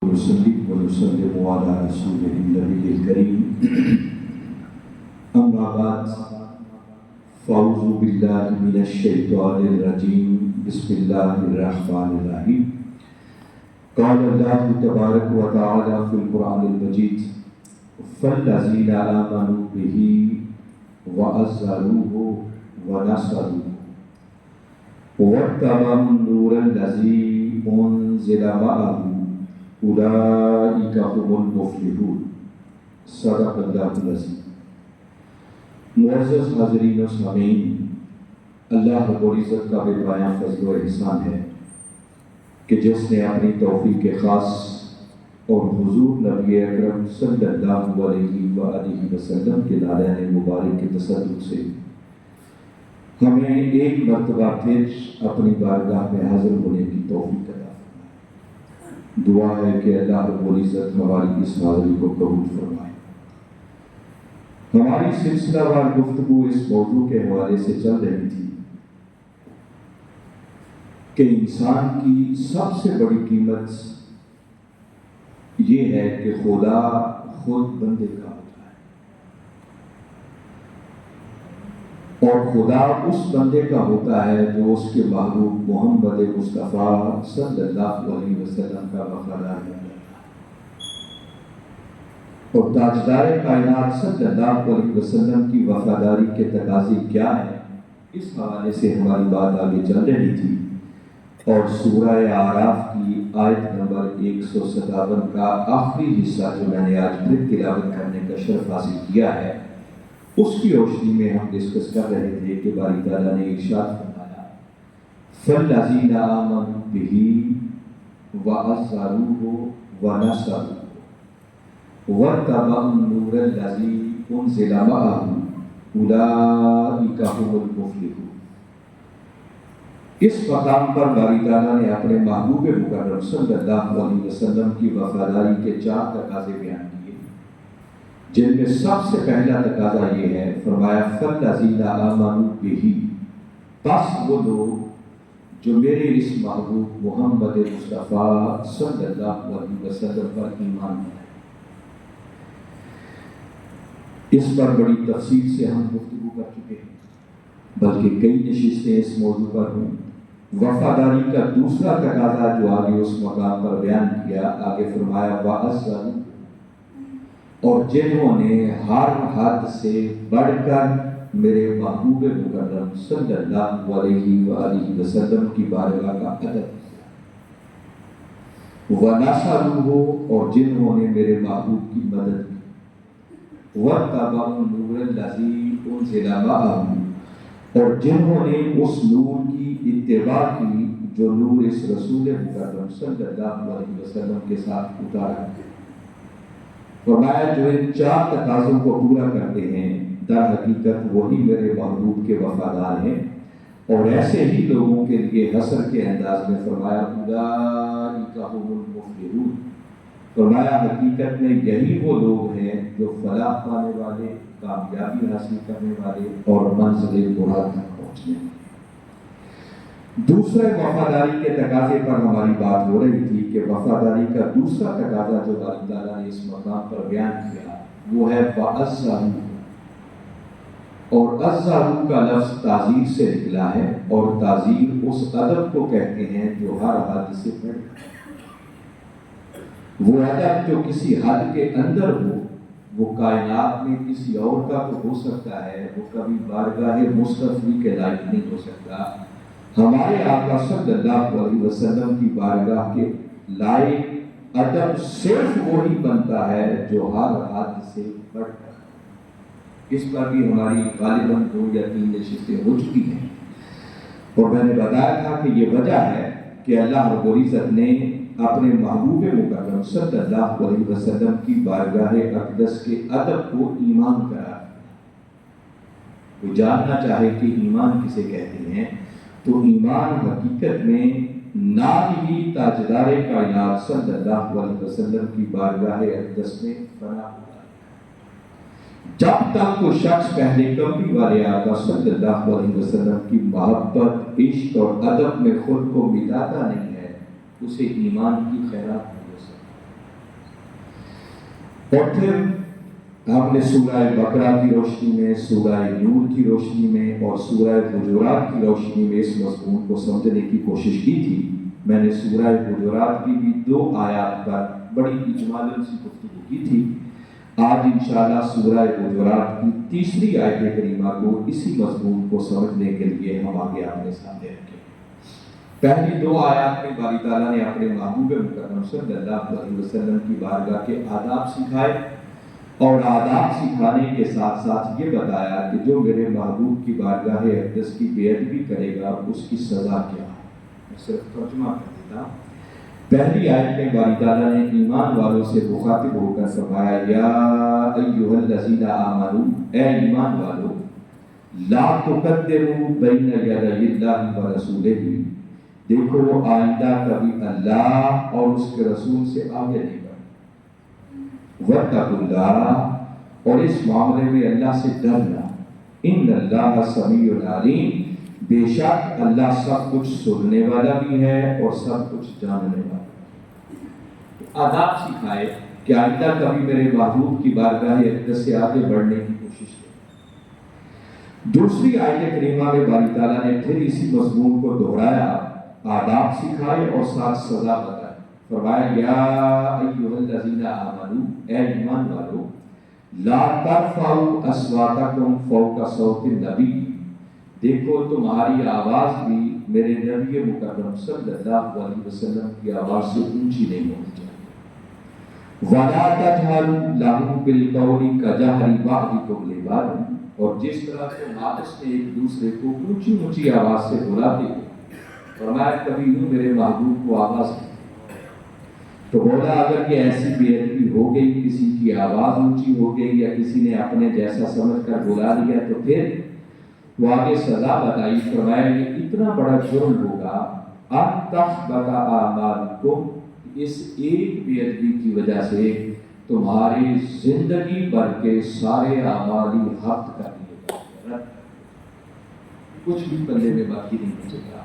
وصلی وسلم علی رسول النبی الکریم اما بعد فاعوذ باللہ من الشیطان الرجیم بسم اللہ الرحمن الرحیم قال اللہ تبارک و تعالی فی القرآن المجید فالذین آمنوا بہ وعزروہ ونصروہ واتبعوا النور الذی انزل معہ اولئک هم المفلحون۔ صدق اللہ العظیم۔ معزز حاضرین و سامعین، اللہ رب العزت کا بے پایہ فضل و احسان ہے کہ جس نے اپنی توفیق خاص اور حضور نبی اکرم صلی اللہ علیہ وآلہ وسلم کے نالین مبارک کے تصدق سے ہمیں ایک مرتبہ پھر اپنی بارگاہ میں حاضر ہونے کی توفیق عطا فرمائے۔ دعا ہے کہ اللہ رب العزت ہماری اس حاضری کو قبول فرمائے۔ ہماری سلسلہ وار گفتگو اس موضوع کے حوالے سے چل رہی تھی کہ انسان کی سب سے بڑی قیمت یہ ہے کہ خدا خود بندے کا ہوتا ہے، اور خدا اس بندے کا ہوتا ہے جو اس کے محبوب محمد مصطفیٰ صلی اللہ علیہ وسلم کا وفادار ہے، اور تاجدار کائنات صلی اللہ علیہ وسلم کی وفاداری کے تقاضے کیا ہیں، اس حوالے سے ہماری بات آگے چل رہی تھی۔ اور سورہ اعراف کی آیت نمبر 157 کا آخری حصہ جو میں نے آج پھر تلاوت کرنے کا شرف حاصل کیا ہے، اس کی روشنی میں ہم ڈسکس کر رہے تھے کہ باری تعالیٰ نے ارشاد فرمایا فَالَّذِينَ آمَنُوا بِهِ وَعَزَّرُوهُ وَنَصَرُوهُ وَاتَّبَعُوا النُّورَ الَّذِي أُنزِلَ مَعَهُ أُولَئِكَ هُمُ الْمُفْلِحُونَ۔ اس مقام پر باری تعالیٰ نے اپنے محبوب مکرم صلی اللہ علیہ وسلم کی وفاداری کے 4 تقاضے بیان کیے، جن میں سب سے پہلا تقاضا یہ ہے، فرمایا فَالَّذِينَ آمَنُوا بِهِ، پس وہ لوگ جو میرے اس محبوب محمد مصطفیٰ صلی اللہ علیہ وسلم پر ایمان لائے۔ اس پر بڑی تفصیل سے ہم گفتگو کر چکے ہیں، بلکہ کئی نشستیں اس موضوع پر ہوئیں۔ وفاداری کا دوسرا تقاضا جو آگے اس مقام پر بیان کیا، آگے فرمایا وَعَزَّرُوهُ، اور جنہوں نے ہر حد سے بڑھ کر میرے محبوب مکرم صلی اللہ علیہ وآلہ وسلم کی بارگاہ کا ادب کیا، وَنَصَرُوهُ، اور جنہوں نے میرے محبوب کی مدد کی، وَاتَّبَعُوا النُّورَ الَّذِي أُنزِلَ مَعَهُ، اور جنہوں نے اس نور کی اتباع کی جو نور اس رسول مکرم صلی اللہ علیہ وسلم کے ساتھ اتارا گیا۔ فرمایا جو ان 4 تقاضوں کو پورا کرتے ہیں، در حقیقت وہی میرے محبوب کے وفادار ہیں، اور ایسے ہی لوگوں کے لیے حسر کے انداز میں فرمایا اولئک هم المفلحون، فرمایا حقیقت میں یہی وہ لوگ ہیں جو فلاح پانے والے، کامیابی حاصل کرنے والے اور منزل مراد تک پہنچنے والے۔ دوسرے وفاداری کے تقاضے پر ہماری بات ہو رہی تھی کہ وفاداری کا دوسرا تقاضا جو باری تعالیٰ نے اس مقام پر بیان کیا وہ ہے وَعَزَّرُوهُ، اور عزّرُوهُ کا لفظ تعزیر سے نکلا ہے، اور تعزیر اس ادب کو کہتے ہیں جو ہر حد سے بڑھ کر، وہ ادب جو کسی حد کے اندر ہو، وہ کائنات میں کسی اور کا تو ہو سکتا ہے، وہ کبھی بارگاہ مصطفی کے لائق نہیں ہو سکتا۔ ہمارے آقا صلی اللہ علیہ وسلم کی بارگاہ کے لائق ادب صرف وہی بنتا ہے جو ہر حد سے بڑھ کر۔ اس پر بھی ہماری غالباً 2 یا 3 نشستیں ہو چکی ہیں، اور میں نے بتایا تھا کہ یہ وجہ ہے کہ اللہ رب العزت نے اپنے محبوب مکرم صلی اللہ علیہ وسلم کی بارگاہ اقدس کے ادب کو ایمان قرار دیا۔ کوئی جاننا چاہے کہ ایمان کسے کہتے ہیں، تو ایمان حقیقت میں نام ہی تاجدار کائنات صلی اللہ علیہ وسلم کی بارگاہ اقدس میں بنا ہوا ہے۔ جب تک کوئی شخص پہلے کمری والے آقا صلی اللہ علیہ وسلم کی محبت، عشق اور ادب میں خود کو ملاتا نہیں ہے، اسے ایمان کی خیرات نہیں ہو سکتی۔ اور پھر ہم نے سورہ بقرہ کی روشنی میں، سورہ نور کی روشنی میں اور سورہ حجرات کی روشنی میں اس مضمون کو سمجھنے کی کوشش کی تھی۔ میں نے سورہ حجرات کی بھی 2 آیات پر بڑی اجمالاً سی گفتگو کی تھی۔ آج انشاءاللہ سورہ حجرات کی 3 آیت کریمہ کو اسی مضمون کو سمجھنے کے لیے ہم آگے اپنے سامنے رکھیں۔ پہلی 2 آیات میں باری تعالیٰ نے اپنے محبوب مکرم صلی اللہ علیہ وسلم کی بارگاہ کے آداب سکھائے، اور آداب سکھانے کے ساتھ ساتھ یہ بتایا کہ جو میرے محبوب کی بارگاہ اقدس کی بے ادبی کرے گا اس کی سزا کیا ہے۔ میں صرف ترجمہ کر دیتا ہوں۔ پہلی آیت میں باری تعالیٰ نے ایمان والوں سے مخاطب ہو کر فرمایا، یا ایھا الذین آمنوا، اے ایمان والو، لا تقدموا بین یدی اللہ ورسولہ، دیکھو آئندہ کبھی اللہ اور اس کے رسول سے آگے نہیں بڑھنا۔ واتقوا اللہ، اور اس معاملے میں اللہ سے ڈرنا۔ ان اللہ سمیع علیم، بے شک اللہ سب کچھ سننے والا بھی ہے اور سب کچھ جاننے والا بھی۔ آداب سکھائے کہ آئندہ کبھی میرے محبوب کی بارگاہ اقدس سے آگے بڑھنے کی کوشش کی۔ دوسری آیت کریمہ میں باری تعالیٰ نے پھر اسی مضمون کو دہرایا، آداب سکھائے اور ساتھ سزا بتائی۔ فرمایا، یا ایھا الذین آمنوا، اے ایمان والو، لا ترفعوا اصواتکم فوق صوت النبی، دیکھو تمہاری آواز بھی میرے نبی مکرم صلی اللہ علیہ وسلم کی آواز سے اونچی نہیں ہونی چاہیے۔ وَلَا تَجْهَرُوا لَهُ بِالْقَوْلِ كَجَهْرِ بَعْضِكُمْ لِبَعْضٍ، اور جس طرح تم آپس میں ایک دوسرے کو اونچی اونچی آواز سے بلاتے ہو، فرمایا کبھی یوں میرے محبوب کو آواز دی۔ تو بولا اگر یہ ایسی بے ادبی ہو گئی، کسی کی آواز اونچی ہو گئی یا کسی نے اپنے جیسا سمجھ کر بلا دیا، تو پھر وہ آگے سزا بتائی۔ فرمایا یہ اتنا بڑا جرم ہوگا، ان تحبط اعمالکم، اس ایک بے ادبی کی وجہ سے تمہاری زندگی بھر کے سارے اعمال ہی ہفت کر دیے جائیں گے، کچھ بھی پلے میں باقی نہیں بچے گا،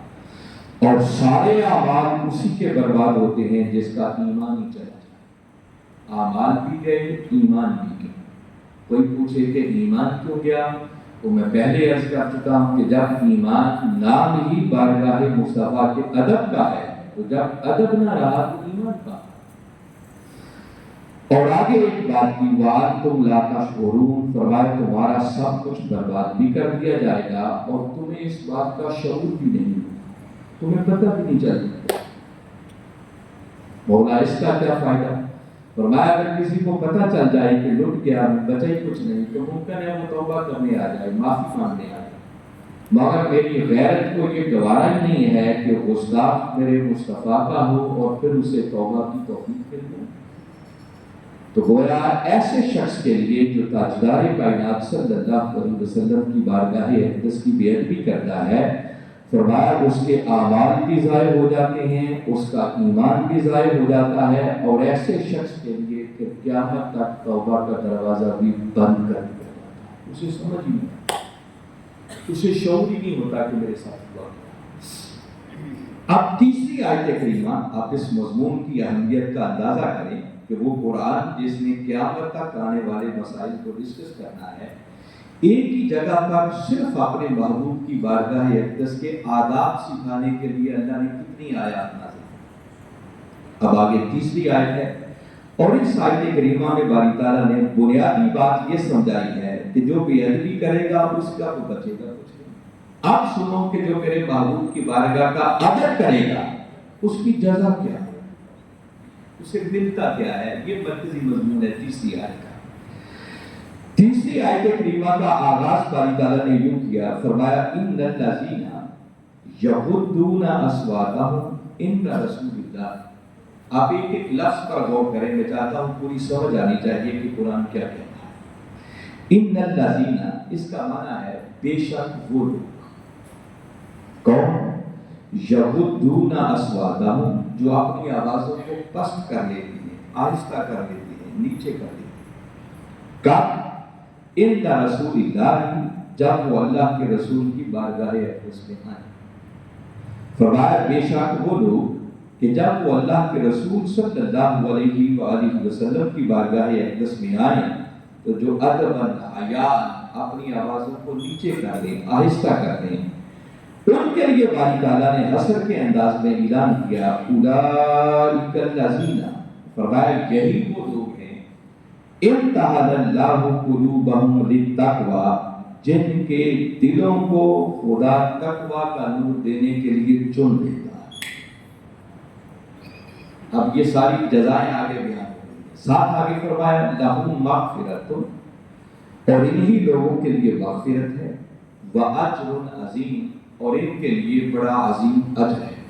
اور سارے اعمال اسی کے برباد ہوتے ہیں جس کا ایمان ہی چلا جائے۔ اعمال بھی گئے، ایمان بھی گئے۔ کوئی پوچھے کہ ایمان کیوں گیا، تو میں پہلے عرض کر چکا ہوں کہ جب ایمان نام ہی بارگاہ مصطفیٰ کے ادب کا ہے، تو جب ادب نہ رہا تو ایمان کا۔ اور آگے ایک بات کی، وَأَنْتُمْ لَا تَشْعُرُونَ، فرمایا تمہارا سب کچھ برباد بھی کر دیا جائے گا اور تمہیں اس بات کا شعور بھی نہیں ہوگا، تمہیں پتہ بھی نہیں چلے۔ مولا اس کا کیا فائدہ؟ فرمایا اگر کسی کو پتہ چل جائے کہ لٹ گیا، بچا ہی کچھ نہیں، تو ممکن ہے وہ توبہ کرنے آ جائے، معافی مانگنے آ جائے، مگر میری غیرت کو یہ گوارا ہی نہیں ہے کہ گستاخ میرے مصطفیٰ کا ہو اور پھر اسے توبہ کی توفیق مل جائے۔ تو گویا ایسے شخص کے لیے جو تاجدار کائنات صلی اللہ علیہ وسلم کی بارگاہ اقدس کی بے ادبی کرتا ہے، فرمایا اس کے اعمال بھی ضائع ہو جاتے ہیں، اس کا ایمان بھی ضائع ہو جاتا ہے، اور ایسے شخص کے لیے کہ قیامت تک توبہ کا دروازہ بھی بند کر دیا جاتا ہے۔ اسے سمجھ ہی نہیں آتا، اسے شعور ہی نہیں ہوتا کہ میرے ساتھ ہوا کیا۔ اب تیسری آیت کریمہ، آپ اس مضمون کی اہمیت کا اندازہ کریں کہ وہ قرآن جس نے قیامت تک آنے والے مسائل کو ڈسکس کرنا ہے، ایک ہی جگہ پر صرف اپنے محبوب کی بارگاہ اقدس کے آداب سکھانے کے لیے اللہ نے کتنی آیات نازل کی۔ اب آگے تیسری آیت ہے، اور اس آیت کریمہ میں باری تعالیٰ نے بنیادی بات یہ سمجھائی ہے کہ جو بے ادبی کرے گا اس کا تو بچے گا کچھ نہیں۔ اب سنو کہ جو میرے محبوب کی بارگاہ کا ادب کرے گا اس کی جزا کیا ہے، اسے ملتا کیا ہے۔ یہ مرکزی مضمون ہے تیسری آیت کا۔ تیسری آیت کریمہ کا آغاز باری تعالیٰ نے یوں کیا، فرمایا ان الذین یغضون اصواتهم عند رسول اللہ۔ آپ ایک ایک لفظ پر غور کریں، میں چاہتا ہوں پوری سمجھ آنی چاہیے کہ قرآن کیا کہتا ہے۔ ان الذین، اس کا معنی ہے بے شک وہ لوگ، کون؟ یغضون اصواتهم، جو اپنی آوازوں کو پست کر لیتی ہیں، آہستہ کر لیتی ہیں، نیچے کر لیتی ہیں۔ کب؟ عند رسول اللہ، جب وہ اللہ کے رسول کی بارگاہ اقدس میں آئے۔ فرمایا بے شک وہ لوگ کہ جب وہ اللہ کے رسول صلی اللہ علیہ وآلہ وسلم کی بارگاہ اقدس میں آئیں تو جو ادباً حیاء اپنی آوازوں کو نیچے کر لیں، آہستہ کر لیں، ان کے لیے باری تعالیٰ نے حسر کے انداز میں اعلان کیا اولئک الذین، فرمایا یہی وہ لوگ ہیں امتحن اللہ قلوبہم للتقوی، جن کے دلوں کو خدا تقوی کا نور دینے کے لیے چن لیتا ہے۔ اب یہ ساری جزائیں آگے بیان ہو رہی ہیں، ساتھ آگے فرمایا لہم مغفرۃ، اور انہی لوگوں کے لیے مغفرت ہے، واجر عظیم، اور ان کے لیے بڑا عظیم اجر ہے۔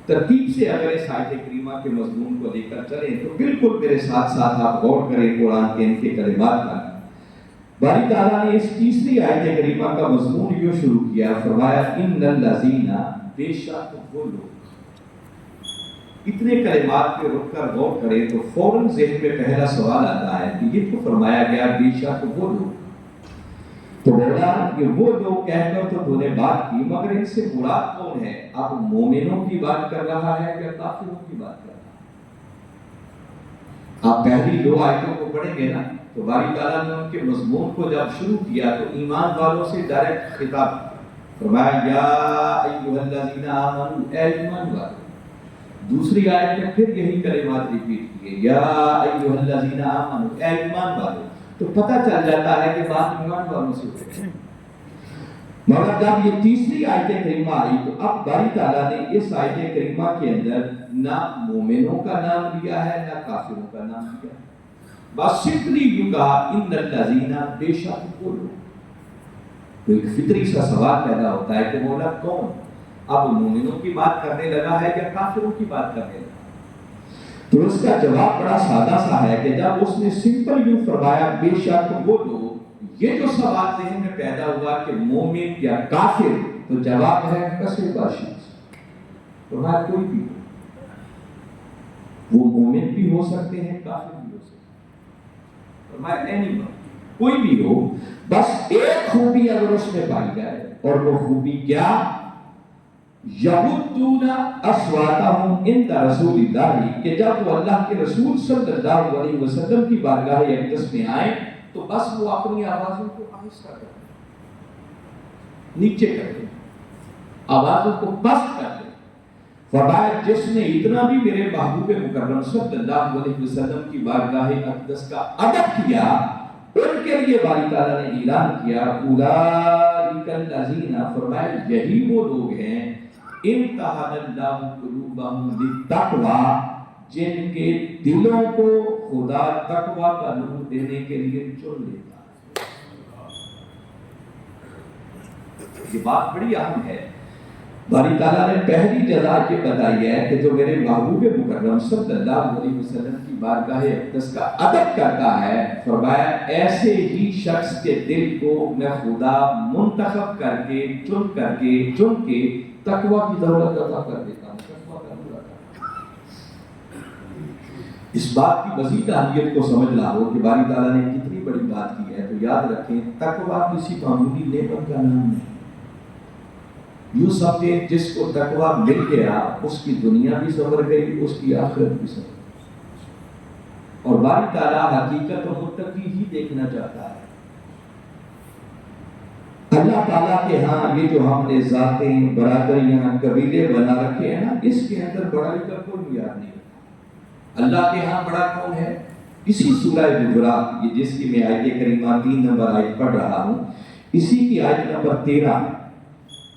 ترتیب سے اگر اس آیت کریمہ کے مضمون کو لے کر چلیں تو بالکل میرے ساتھ ساتھ آپ غور کریں قرآن کے ان کے کلمات پر۔ باری تعالیٰ نے اس تیسری آیت کریمہ کا مضمون یوں شروع کیا، فرمایا ان الذین، بے شک وہ لوگ۔ اتنے کلمات پہ رک کر غور کریں تو فوراً ذہن میں پہلا سوال آتا ہے کہ یہ تو فرمایا گیا بے شک وہ لوگ، تو بولا کہ وہ لوگ کہہ کر تو تو نے بات کی، مگر ان سے مراد کون ہے؟ اب مومنوں کی بات کر رہا ہے یا کافروں کی بات کر رہا ہے؟ آپ پہلی دو آیتوں کو پڑھیں گے نا تو باری تعالیٰ نے ان کے مضمون کو جب شروع کیا تو ایمان والوں سے ڈائریکٹ خطاب کیا، فرمایا یا ایھا الذین آمنوا، اے ایمان والو۔ دوسری آیت میں پھر یہی کلمات ریپیٹ کیے، یا ایھا الذین آمنوا، اے ایمان والو۔ تو پتہ چل جاتا ہے کہ بات ایمان والوں سے ہوئی۔ مگر جب یہ تیسری آیت کریمہ آئی تو اب باری تعالیٰ نے اس آیت کریمہ کے اندر نہ مومنوں کا نام لیا ہے نہ کافروں کا نام لیا ہے، بس سمپلی یوں کہا ان الذین، بے شک وہ لوگ۔ تو ایک فطری سا سوال پیدا ہوتا ہے کہ مولا کون؟ اب مومنوں کی بات کرنے لگا ہے یا کافروں کی بات کرنے لگا؟ تو اس کا جواب بڑا سادہ سا ہے کہ جب اس نے سمپل یوں فرمایا بے شک وہ لوگ، یہ جو سوال ذہن میں پیدا ہوا کہ مومن یا کافر، تو جواب ہے کسے باشی، فرمایا کوئی بھی ہو، وہ مومن بھی ہو سکتے ہیں کافر بھی ہو سکتے ہیں، فرمایا اینی ون، کوئی بھی ہو، بس ایک خوبی اگر اس میں پائی جائے، اور وہ خوبی کیا؟ یغضون اصواتہم عند رسول اللہ، کہ جب وہ اللہ کے رسول صلی اللہ علیہ وسلم کی بارگاہ اقدس میں آئیں تو بس وہ اپنی آوازوں کو آہستہ کر دیں، نیچے کر دیں، آوازوں کو پست کر دیں۔ فرمایا جس نے اتنا بھی میرے محبوب مکرم صلی اللہ علیہ وسلم کی بارگاہ اقدس کا ادب کیا، ان کے لیے باری تعالیٰ نے اعلان کیا اولئک الذین، فرمایا یہی وہ لوگ ہیں امتحن اللہ قلوبہم للتقوی، جن کے دلوں کو خدا تقوی کا نور دینے کے لیے چن لیتا ہے۔ یہ بات بڑی اہم ہے۔ باری تعالیٰ نے پہلی جزا یہ بتائی ہے کہ جو میرے محبوب مکرم صلی اللہ علیہ وسلم کی بارگاہ اقدس کا ادب کرتا ہے، فرمایا ایسے ہی شخص کے دل کو میں خدا منتخب کر کے چن کے تقوی کی دولت عطا کر دیتا ہوں، تقوی کا نور عطا۔ اس بات کی مزید اہمیت کو سمجھ لا ہو کہ باری تعالیٰ نے کتنی بڑی بات کی ہے، تو یاد رکھیں تقوی کسی معمولی نعمت کا نام نہیں۔ یوں سمجھیں جس کو تقوی مل گیا اس کی دنیا بھی سنور گئی، اس کی آخرت بھی سنور گئی۔ اور باری تعالیٰ حقیقت و متقی ہی دیکھنا چاہتا ہے۔ اللہ تعالیٰ کے ہاں یہ جو ہم نے ذاتیں، برادریاں، قبیلے بنا رکھے ہیں نا، اس کے اندر بڑائی کا کوئی معیار نہیں ہوتا۔ اللہ کے ہاں بڑا کون ہے؟ اسی سورہ حجرات، یہ جس کی میں آیت کریمہ 3 نمبر آیت پڑھ رہا ہوں، اسی کی آیت نمبر 13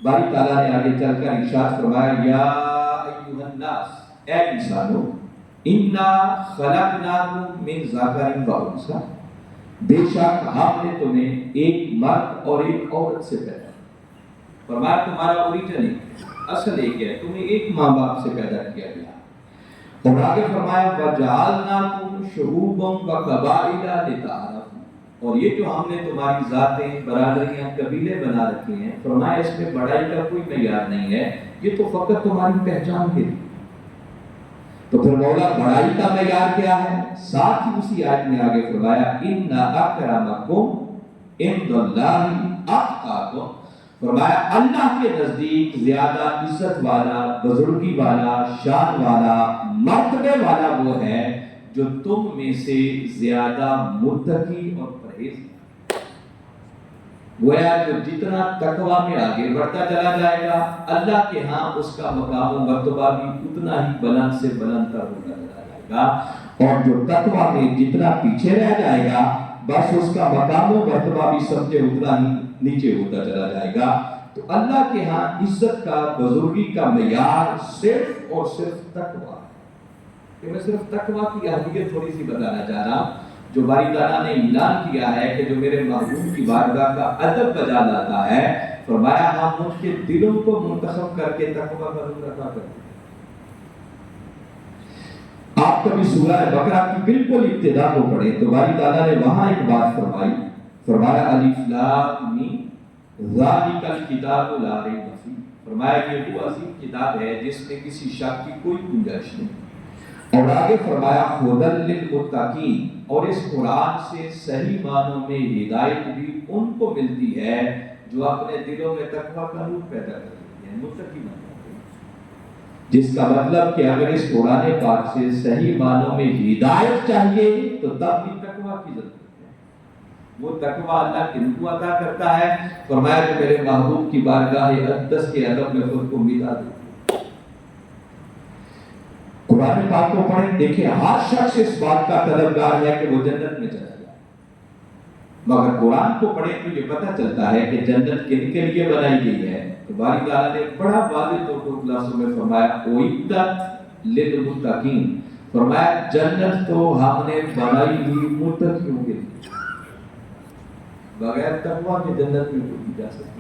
باری تعالیٰ نے آگے چل کر ارشاد فرمایا یا ایھا الناس، اے انسانوں، انا خلقناکم من ذکر و انثی، بے شک ہم نے تمہیں ایک مرد اور ایک عورت سے پیدا کیا۔ فرمایا تمہارا اوریجن اصل ایک ہے، تمہیں ایک ماں باپ سے پیدا کیا گیا۔ اور آگے فرمایا وجعلناکم شعوبا وقبائل لتعارفوا، اور یہ جو ہم نے تمہاری ذاتیں، برادریاں، قبیلے بنا رکھے ہیں، فرمایا اس میں بڑائی کا کوئی معیار نہیں ہے، یہ تو فقط تمہاری پہچان کے لیے۔ تو پھر مولا بڑائی کا معیار کیا ہے؟ ساتھ ہی اسی آیت میں آگے فرمایا ان اکرمکم عند اللہ اتقاکم، فرمایا اللہ کے نزدیک زیادہ عزت والا، بزرگی والا، شان والا، مرتبے والا وہ ہے جو تم میں سے زیادہ متقی اور پرہیز، گویا جو جتنا تقوی میں آگے بڑھتا چلا جائے گا اللہ کے ہاں اس کا مقام و مرتبہ بھی اتنا ہی بلند سے بلند تر ہوتا چلا جائے گا، اور جو تقوی میں جتنا پیچھے رہ جائے گا بس اس کا مقام و مرتبہ بھی سمجھے اتنا ہی نیچے ہوتا چلا جائے گا۔ تو اللہ کے ہاں عزت کا، بزرگی کا معیار صرف اور صرف تقوی ہے۔ کہ میں صرف تقوی کی اہمیت تھوڑی سی بتانا چاہ رہا ہوں۔ جو باری تعالیٰ نے اعلان کیا ہے کہ جو میرے محبوب کی بارگاہ کا ادب بجا لاتا ہے، فرمایا ہم ان کے دلوں کو منتخب کر کے تقوی کا نور عطا کرتے ہیں۔ آپ کبھی سورہ بقرہ کی بالکل ابتدا کو پڑھیں تو باری تعالیٰ نے وہاں ایک بات فرمائی، فرمایا الف لام میم ذالک الکتاب لا ریب فیہ، فرمایا یہ وہ عظیم کتاب ہے جس میں کسی شک کی کوئی گنجائش نہیں۔ اور آگے فرمایا ھدی للمتقین، اور اس قرآن سے صحیح معنوں میں ہدایت بھی ان کو ملتی ہے جو اپنے دلوں میں تقوی کا نور پیدا کرتے ہیں، متقی بن جاتے ہیں۔ جس کا مطلب کہ اگر اس قرآن پاک سے صحیح معنوں میں ہدایت چاہیے تو تب بھی تقوی کی ضرورت ہے۔ وہ تقوی اللہ کن کو عطا کرتا ہے؟ فرمایا کہ میرے محبوب کی بارگاہ اقدس کے ادب میں خود کو مٹا دو۔ قرآن پاک کو پڑھیں، دیکھیں ہر شخص اس بات کا طلبگار ہے کہ وہ جنت میں چلا جائے، مگر قرآن کو پڑھیں تو یہ پتہ چلتا ہے کہ جنت کن کے لیے بنائی گئی ہے۔ تو باری تعالیٰ نے بڑا واضح طور پر خلاصوں میں فرمایا اعدت للمتقین، فرمایا جنت تو ہم نے بنائی ہوئی متقیوں کے لیے، بغیر تقویٰ کے جنت میں کوئی جا سکتا۔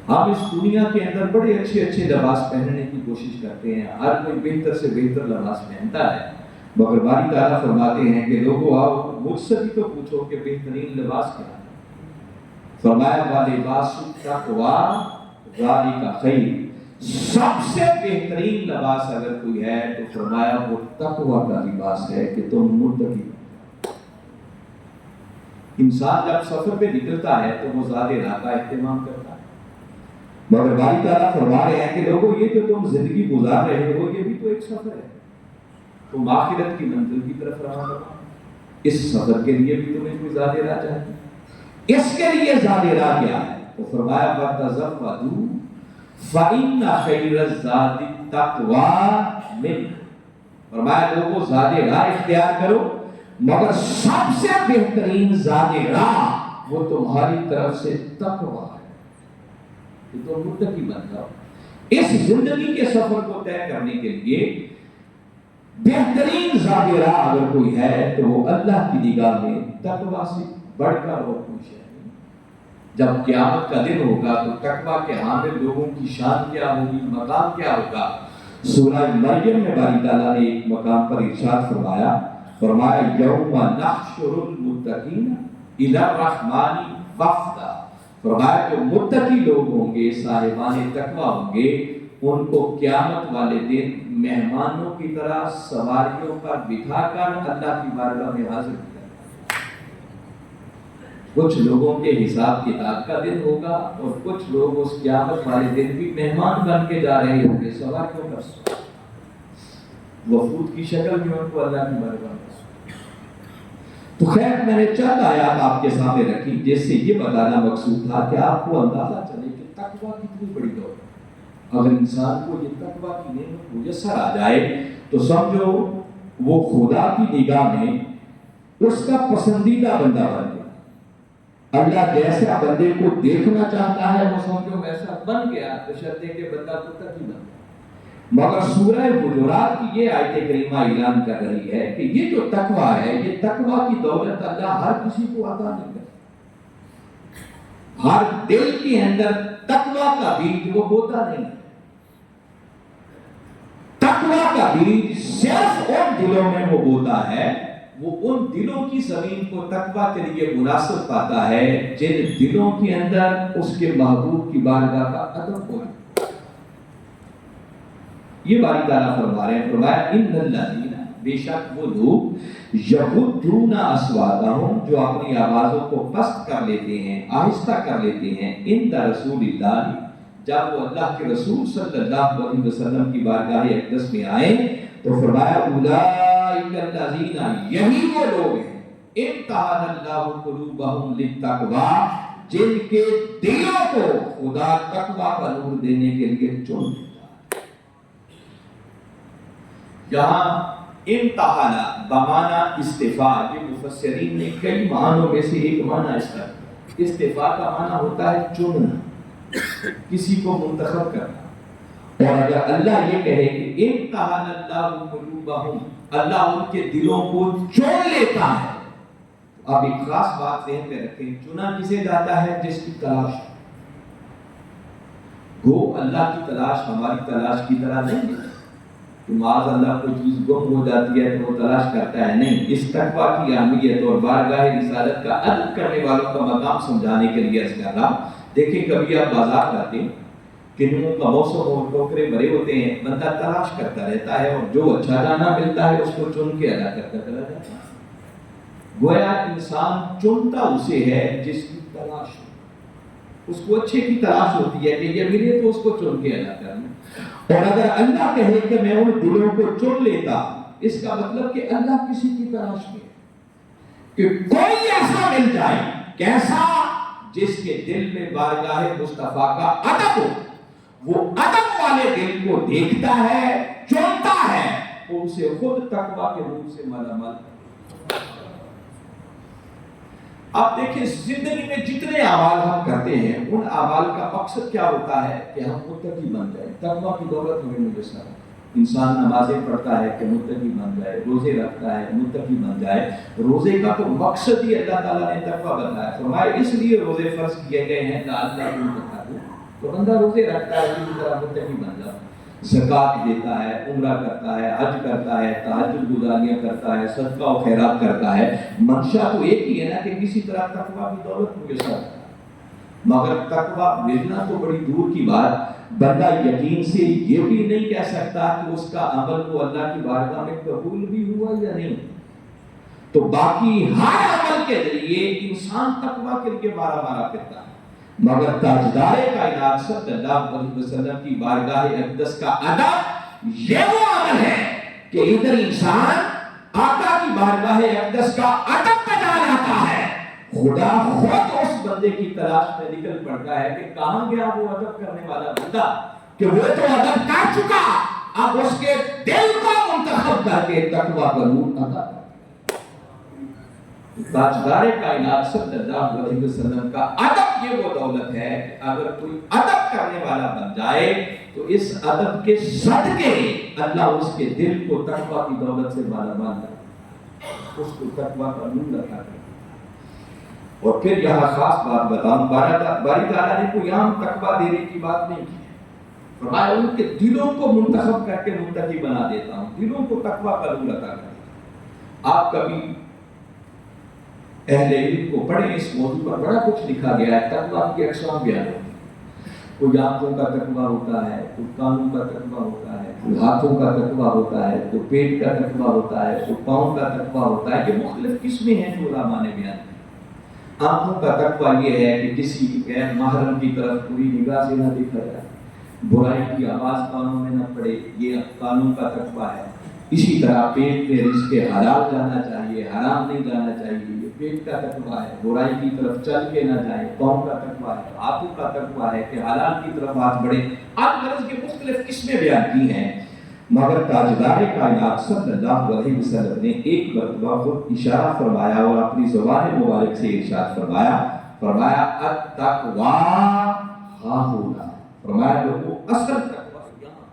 ہم اس دنیا کے اندر بڑے اچھے اچھے لباس پہننے کی کوشش کرتے ہیں، ہر کوئی بہتر سے بہتر لباس پہنتا ہے، مگر باری تعالیٰ فرماتے ہیں کہ لوگوں آؤ مجھ سے بھی تو پوچھو کہ بہترین لباس کیا ہے۔ فرمایا وَلِبَاسُ التَّقْوَىٰ ذَلِکَ خَیْرٌ، سب سے بہترین لباس اگر کوئی ہے تو فرمایا وہ تقویٰ کا لباس ہے کہ تم متقی۔ انسان جب سفر پہ نکلتا ہے تو وہ ذات راہ کا اہتمام کرتا ہے، مگر باری تعالیٰ فرما رہے ہیں کہ لوگوں یہ جو تم زندگی گزار رہے ہو یہ بھی تو ایک سفر ہے، تم آخرت کی منزل کی طرف روانہ ہو، اس سفر کے لیے بھی تمہیں کوئی زاد راہ چاہیے۔ اس کے لیے زاد راہ کیا ہے؟ تو فرمایا وَتَزَوَّدُوا فَإِنَّ خَيْرَ الزَّادِ التَّقْوَىٰ، فرمایا لوگوں زاد راہ اختیار کرو، مگر سب سے بہترین زاد راہ وہ تمہاری طرف سے تقویٰ ہے، تو متقی بن جاؤ۔ اس زندگی کے سفر کو طے کرنے کے لیے بہترین زاد راہ اگر کوئی ہے تو وہ اللہ کی نگاہ میں تقویٰ سے بڑھ کر اور کوئی شے نہیں۔ جب قیامت کا دن ہوگا تو تقویٰ کے حامل لوگوں کی شان کیا ہوگی، مقام کیا ہوگا۔ سورہ مریم میں باری تعالیٰ نے ایک مقام پر ارشاد فرمایا، فرمایا یوم نحشر المتقین الی الرحمن وفدا، فرمایا جو متقی لوگ ہوں گے، صاحبان تقویٰ ہوں گے، ان کو قیامت والے دن مہمانوں کی طرح سواریوں پر بٹھا کر اللہ کی بارگاہ میں حاضر کیا جائے گا۔ کچھ لوگوں کے حساب کتاب کا دن ہوگا اور کچھ لوگ اس قیامت والے دن بھی مہمان بن کے جا رہے ہوں گے سواریوں پر، وفود کی شکل میں ان کو اللہ کی بارگاہ میں۔ تو خیر میں نے چند آیات آپ کے سامنے رکھی جس سے یہ بتانا مقصود تھا کہ آپ کو اندازہ چلے کہ تقویٰ کتنی بڑی دولت ہے۔ اگر انسان کو یہ تقویٰ کی نعمت میسر آ جائے تو سمجھو وہ خدا کی نگاہ میں اس کا پسندیدہ بندہ بن گیا۔ اللہ جیسا بندے کو دیکھنا چاہتا ہے وہ سمجھو ویسا بن گیا، بشرطے کہ بندہ متقی بن گیا۔ مگر سورہ حجرات کی یہ آیت کریمہ اعلان کر رہی ہے کہ یہ جو تقویٰ ہے، یہ تقویٰ کی دولت اللہ ہر کسی کو عطا نہیں کرتا۔ ہر دل کے اندر تقویٰ کا بیج وہ ہوتا نہیں۔ تقویٰ کا بیج صرف ان دلوں میں وہ ہوتا ہے، وہ ان دلوں کی زمین کو تقویٰ کے لیے مناسب پاتا ہے جن دلوں کے اندر اس کے محبوب کی بارگاہ کا ادب ہو۔ یہ باری تعالیٰ فرما رہے ہیں، فرمایا ان الذین بے شک وہ لوگ یغضون اصواتہم جو اپنی آوازوں کو پست کر لیتے ہیں، آہستہ کر لیتے ہیں، عند رسول اللہ جب وہ اللہ کے رسول صلی اللہ علیہ وسلم کی بارگاہ اقدس میں آئے تو فرمایا اولئک الذین، یہی وہ لوگ ہیں امتحن اللہ قلوبہم للتقوی جن کے دلوں کو خدا تقوی کا نور دینے کے لیے چن لیتا ہے۔ یہاں امتحانہ بمعنی استفاء، یہ مفسرین نے کئی معنوں میں سے ایک معنی اس کا استفاء کا معنی ہوتا ہے چننا، کسی کو منتخب کرنا۔ اور اگر اللہ یہ کہے کہ امتحان اللہ قلوبہم، اللہ ان کے دلوں کو چن لیتا ہے، اب ایک خاص بات ذہن میں رکھیں، چنا کسے جاتا ہے؟ جس کی تلاش گو اللہ کی تلاش ہماری تلاش کی طرح نہیں ہے کہ معاذ اللہ کوئی چیز گم ہو جاتی ہے تو وہ تلاش کرتا ہے، نہیں۔ اس تقویٰ کی اہمیت اور بارگاہ رسالت کا ادب کرنے والوں کا مقام سمجھانے کے لیے عرض کر رہا ہوں۔ دیکھیں کبھی آپ بازار جاتے ہیں، کنوں کا موسم اور ٹوکرے بھرے ہوتے ہیں، بندہ تلاش کرتا رہتا ہے اور جو اچھا دانہ ملتا ہے اس کو چن کے ادا کرتا چلا جاتا ہے۔ گویا انسان چنتا اسے ہے جس کی تلاش ہو، اس کو اچھے کی تلاش ہوتی ہے کہ یہ ملے تو اس کو چن کے ادا کرنا۔ اور اگر اللہ کہے کہ میں ان دلوں کو چن لیتا، اس کا مطلب کہ اللہ کسی کی تلاش میں کہ کوئی ایسا مل جائے، کیسا؟ جس کے دل میں بارگاہ مصطفیٰ کا ادب ہو، وہ ادب والے دل کو دیکھتا ہے، چنتا ہے، اور اسے خود تقویٰ کے نور سے مالا مال۔ اب دیکھیں زندگی میں جتنے اعمال ہم کرتے ہیں ان اعمال کا مقصد کیا ہوتا ہے کہ ہم متقی بن جائیں، تقویٰ کی دولت ہمیں مجسر ہے۔ انسان نمازیں پڑھتا ہے کہ متقی بن جائے، روزے رکھتا ہے متقی بن جائے۔ روزے کا تو مقصد ہی اللہ تعالیٰ نے تقویٰ بتایا، فرمایا اس لیے روزے فرض کیے گئے ہیں لعلکم تتقون، تو بندہ روزے رکھتا ہے اسی طرح متقی بن جائے، زکوٰۃ دیتا ہے، عمرہ کرتا ہے، حج کرتا ہے، تہجد گزاریاں کرتا ہے، صدقہ و خیرات کرتا ہے۔ منشا تو ایک ہی ہے نا کہ کسی طرح تقویٰ کی دولت میسر ہے، مگر تقویٰ ملنا تو بڑی دور کی بات۔ بندہ یقین سے یہ بھی نہیں کہہ سکتا کہ اس کا عمل کو اللہ کی بارگاہ میں قبول بھی ہوا یا نہیں، تو باقی ہر عمل کے ذریعے انسان تقویٰ کے لیے مارا مارا پھرتا ہے، مگر تاجدار کائنات صلی اللہ علیہ وسلم کی بارگاہ اقدس کا ادب یہ وہ عمل ہے کہ ادھر انسان آقا کی بارگاہ اقدس کا ادب بجا لاتا ہے، خدا خود اس بندے کی تلاش میں نکل پڑتا ہے کہ کہاں گیا وہ ادب کرنے والا بندہ کہ وہ تو ادب کر چکا، اب اس کے دل کو منتخب کر کے تقویٰ کا نور عطا کر۔ تاجدار کائنات صلی اللہ علیہ وسلم کا ادب یہ وہ دولت ہے کہ اگر کوئی ادب کرنے والا بن جائے تو اس ادب کے صدقے اللہ اس کے دل کو تقویٰ کی دولت سے مالا مال کرتا ہے، اس کو تقویٰ کا نور عطا کرتا ہے۔ اور پھر یہاں خاص بات بتاؤں، باری تعالیٰ نے کوئی یہاں تقویٰ دینے کی بات نہیں کی، فرمایا ان کے دلوں کو منتخب کر کے متقی بنا دیتا ہوں، دلوں کو تقویٰ کا نور عطا کرتا ہوں۔ آپ کبھی اہل علم کو پڑھیں، اس موضوع پر بڑا کچھ لکھا گیا ہے، تقویٰ کی اقسام بیان ہوتی ہیں، کوئی آنکھوں کا تقویٰ ہوتا ہے، کوئی کانوں کا تقویٰ ہوتا ہے، کوئی ہاتھوں کا تقویٰ ہوتا ہے، کوئی پیٹ کا تقویٰ ہوتا ہے، کوئی پاؤں کا تقویٰ ہوتا ہے، یہ مختلف قسمیں ہیں جو علماء نے بیان کی۔ آنکھوں کا تقویٰ یہ ہے کہ کسی غیر محرم کی طرف پوری نگاہ سے نہ دیکھا جائے، برائی کی آواز کانوں میں نہ پڑے، یہ کانوں کا تقویٰ ہے۔ اسی طرح پیٹ میں رزق حلال جانا چاہیے، حرام نہیں جانا چاہیے، یہ پیٹ کا تقویٰ ہے۔ برائی کی طرف چل کے نہ جائے، پاؤں کا تقویٰ ہے۔ ہاتھوں کا تقویٰ ہے کہ حلال کی طرف ہاتھ بڑھے۔ اب غرض کی مختلف قسمیں بیان کی ہیں، مگر تاجدار کائنات صلی اللہ علیہ وسلم نے ایک مرتبہ خود اشارہ فرمایا اور اپنی زبان مبارک سے ارشاد فرمایا التقویٰ ہاہنا، فرمایا لوگوں اصل تقویٰ یہاں۔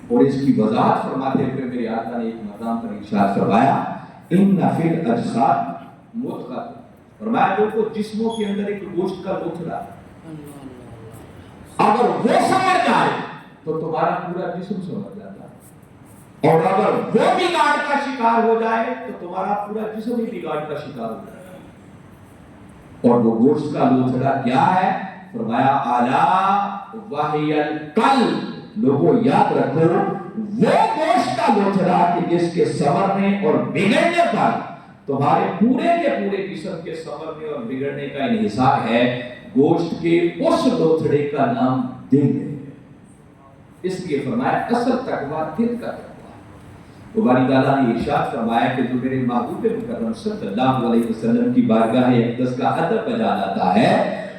اور اس کی وضاحت فرماتے ہوئے میرے آقا نے ایک مقام پر ارشاد فرمایا ان فی الاجساد مضغۃ، فرمایا لوگوں جسموں کے اندر ایک گوشت کا لوتھڑا، اگر وہ سمجھ جائے تو تمہارا پورا جسم سمجھ جاتا ہے، اور اگر وہ بگاڑ کا شکار ہو جائے تو تمہارا پورا جسم ہی بگاڑ کا شکار ہو جائے۔ اور وہ گوشت کا لوتھڑا کیا ہے؟ فرمایا الا وہی القلب، لوگوں یاد رکھو وہ گوشت ایسا لوچڑا کہ جس کے سنورنے اور بگڑنے پر تمہارے پورے کے پورے جسم کے سنورنے اور بگڑنے کا انحصار ہے، گوشت کے اس لوچڑے کا نام دل ہے۔ اس لیے فرمایا اصل تقویٰ دل کا تقویٰ۔ تو باری تعالیٰ نے ارشاد فرمایا کہ جو میرے محبوب مکرم صلی اللہ علیہ وسلم کی بارگاہ اقدس کا ادب بجا لاتا ہے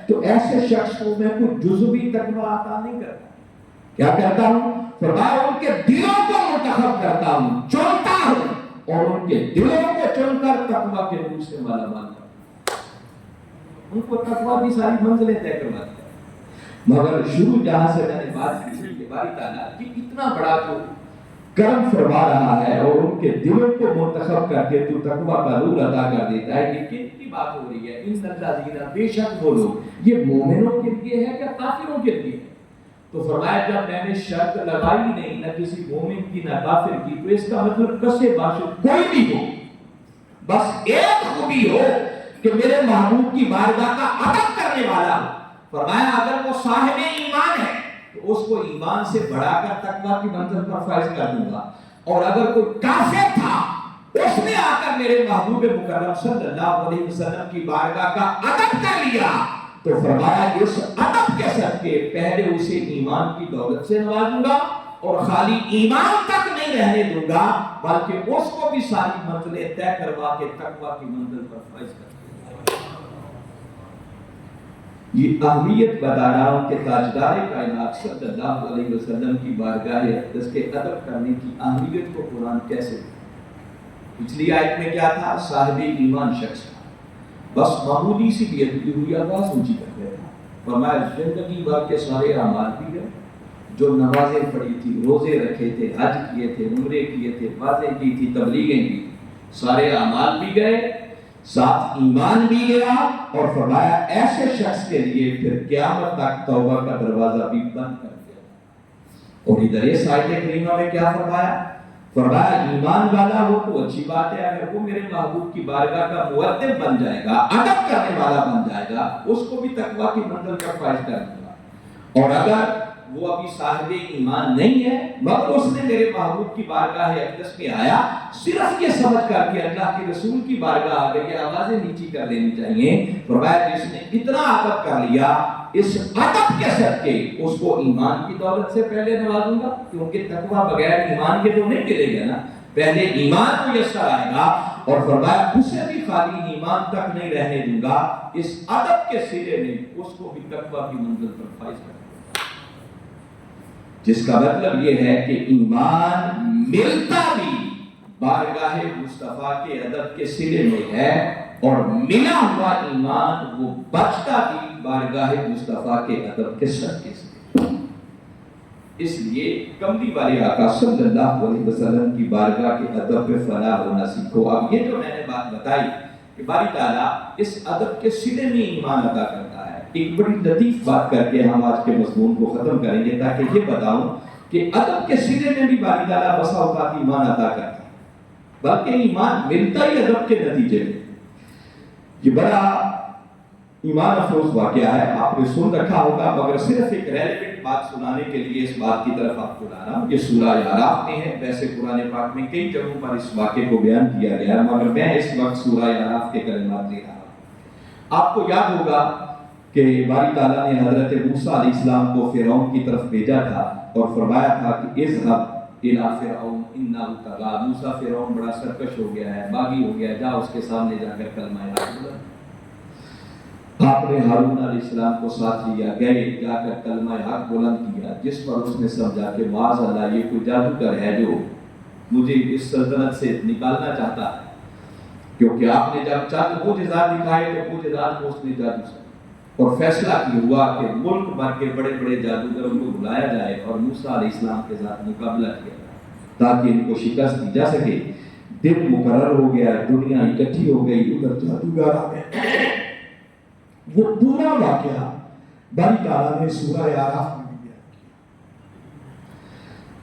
تو ایسے شخص کو میں کوئی جزوی تقویٰ عطا نہیں کرتا۔ کیا کرتا ہوں؟ فرمایا ان کے دلوں کو منتخب کرتا ہوں، چنتا ہوں، اور ان کے دلوں کو چن کر تقویٰ کے نور سے مالا مال کرتا ہوں۔ ان کو تقویٰ بھی ساری منزلیں طے کرواتا ہے۔ مگر شروع جہاں سے میں نے بات کی کہ باری تعالیٰ کہ اتنا بڑا جو کرم فرما رہا ہے اور ان کے دلوں کو منتخب کر کے تو تقویٰ کا نور عطا کر دیتا ہے، یہ کن کی بات ہو رہی ہے؟ ان الذین، بے شک وہ لوگ، یہ مومنوں کے لیے ہے یا کافروں کے لیے؟ تو فرمایا جب میں نے شرط لگائی نہیں نہ کسی مومن کی نہ کافر کی، تو اس کا مطلب کسے باشد کوئی بھی ہو، بس ایک خوبی ہو کہ میرے محبوب کی بارگاہ کا ادب کرنے والا ہو۔ فرمایا اگر وہ صاحب ایمان ہے تو اس کو ایمان سے بڑھا کر تقویٰ کی منزل پر فائز کر دوں گا، اور اگر کوئی کافر تھا اس نے آ کر میرے محبوب مکرم صلی اللہ علیہ وسلم کی بارگاہ کا ادب کر لیا تو فرمایا اس ادب کے صدقے پہلے اسے ایمان کی دولت سے نوازوں گا، اور خالی ایمان تک نہیں رہنے دوں گا بلکہ اس کو بھی ساری منزلیں طے کروا کے تقویٰ کی منزل پر فائز کر دوں گا۔ یہ اہمیت بتا رہا ہوں کہ تاجدار کائنات صلی اللہ علیہ وسلم کی بارگاہ اقدس کے ادب کرنے کی اہمیت کو قرآن کیسے دیا۔ پچھلی آیت میں کیا تھا؟ صاحب ایمان شخص تھا، بس معمولی سی بھی ہوئی آواز اونچی کر گیا تھا۔ فرمایا زندگی بھر کے سارے اعمال بھی گئے، جو نمازیں پڑھی تھی، روزے رکھے تھے، حج کیے تھے، عمرے کیے تھے، باتیں کی تھی، تبلیغیں کی، سارے اعمال بھی گئے، ساتھ ایمان بھی گیا، اور فرمایا ایسے شخص کے لیے پھر قیامت تک توبہ کا دروازہ بھی بند کر دیا۔ اور ادھر اس آیت کریمہ میں کیا فرمایا؟ فرمایا ایمان والا ہو تو اچھی بات ہے، اگر وہ میرے محبوب کی بارگاہ کا مؤدب بن جائے گا، ادب کرنے والا بن جائے گا، اس کو بھی تقویٰ کی منزل پر فائز کر دوں گا۔ اور اگر وہ ابھی صاحب ایمان نہیں ہے مگر اس نے میرے محبوب کی بارگاہ اقدس میں آیا صرف یہ سمجھ کر کہ اللہ کے رسول کی بارگاہ آ گئی، آوازیں نیچی کر لینی چاہیے، فرمایا جس نے اتنا ادب کر لیا، اس ادب کے صدقے اس کو ایمان کی دولت سے پہلے نوازوں گا، کیونکہ تقویٰ بغیر ایمان کے تو نہیں ملے گا نا، پہلے ایمان میسر آئے گا، اور فرمایا اسے بھی خالی ایمان تک نہیں رہنے دوں گا، اس ادب کے سرے میں اس کو بھی تقویٰ کی منزل پر فائز کر دوں گا۔ جس کا مطلب یہ ہے کہ ایمان ملتا بھی بارگاہ مصطفیٰ کے ادب کے سرے میں ہے، اور ملا ہوا ایمان وہ بچتا بھی بارگاہ مصطفیٰ کے ادب کے صدقے سے۔ اس لیے کملی والے آقا صلی اللہ علیہ وسلم کی بارگاہ کے ادب پہ فنا ہونا سیکھو۔ اب یہ جو میں نے بات بتائی کہ باری تعالیٰ اس ادب کے سرے میں ایمان عطا کرتا ہے، ایک بڑی لطیف بات کر کے ہم آج کے مضمون کو ختم کریں گے تاکہ یہ بتاؤں کہ ادب کے سرے میں بھی باری تعالیٰ بسا اوقات ایمان عطا کرتا ہے، بلکہ ایمان ملتا ہی ادب کے نتیجے میں۔ یہ بڑا ایمان افروز واقعہ ہے، آپ نے سن رکھا ہوگا، مگر صرف ایک ریلیونٹ بات سنانے کے لیے اس بات کی طرف آپ کو لا رہا ہوں۔ یہ سورہ اعراف میں ہے، ویسے قرآن پاک میں کئی جگہوں پر اس واقعے کو بیان کیا گیا ہے، مگر میں اس وقت سورہ اعراف کے کلمات لے رہا ہوں۔ آپ کو یاد ہوگا کہ باری تعالیٰ نے حضرت موسیٰ علیہ السلام کو فرعون کی طرف بھیجا تھا اور فرمایا تھا کہ اذهب الى فرعون انه طغى، موسیٰ فرعون بڑا سرکش ہو گیا ہے، باغی ہو گیا ہے، جا اس کے سامنے جا کر کلمہ حق بولو۔ آپ نے ہارون علیہ السلام کو ساتھ لیا، گئے، جا کر کلمہ حق بلند کیا، جس پر اس نے سمجھا کہ معاذ اللہ یہ کوئی جادوگر ہے جو مجھے اس سلطنت سے نکالنا چاہتا ہے، کیونکہ آپ نے جب چند معجزات دکھائے تو معجزات کو اس نے جادو سے، اور فیصلہ کی ہوا کہ ملک بھر کے بڑے بڑے جادوگروں کو بلایا جائے اور موسیٰ علیہ السلام کے ساتھ مقابلہ کیا جائے تاکہ ان کو شکست دی جا سکے۔ دن مقرر ہو گیا، دنیا اکٹھی ہو گئی، ادھر جادوگر آ گئے۔ وہ پورا واقعہ باری تعالیٰ نے سورہ اعراف میں بھی بیان کیا۔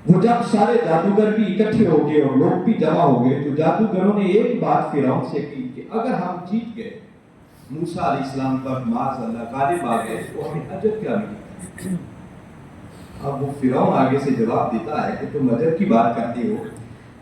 وہ جب سارے جادوگر بھی اکٹھے ہو گئے اور لوگ بھی جمع ہو گئے تو جادوگروں نے ایک بات فرعون سے کی کہ اگر ہم جیت گئے، موسیٰ علیہ السلام پر معاذ اللہ غالب آ گئے تو ہمیں اجر کیا ملے گا؟ اب وہ فرعون آگے سے جواب دیتا ہے کہ تم اجر کی بات کرتے ہو،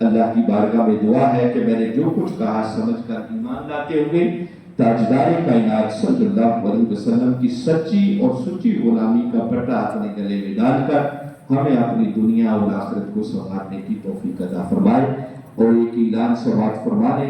اللہ کی بارگاہ میں دعا ہے کہ میں نے جو کچھ کہا سمجھ کر ایمان لاتے ہوئے تاجدار کائنات صلی اللہ علیہ وسلم کی سچی اور سچی غلامی کا پٹا اپنے گلے میں ڈال کر ہمیں اپنی دنیا اور آخرت کو سنوارنے کی توفیق عطا فرمائے. اور ایک اعلان سے بات فرمانے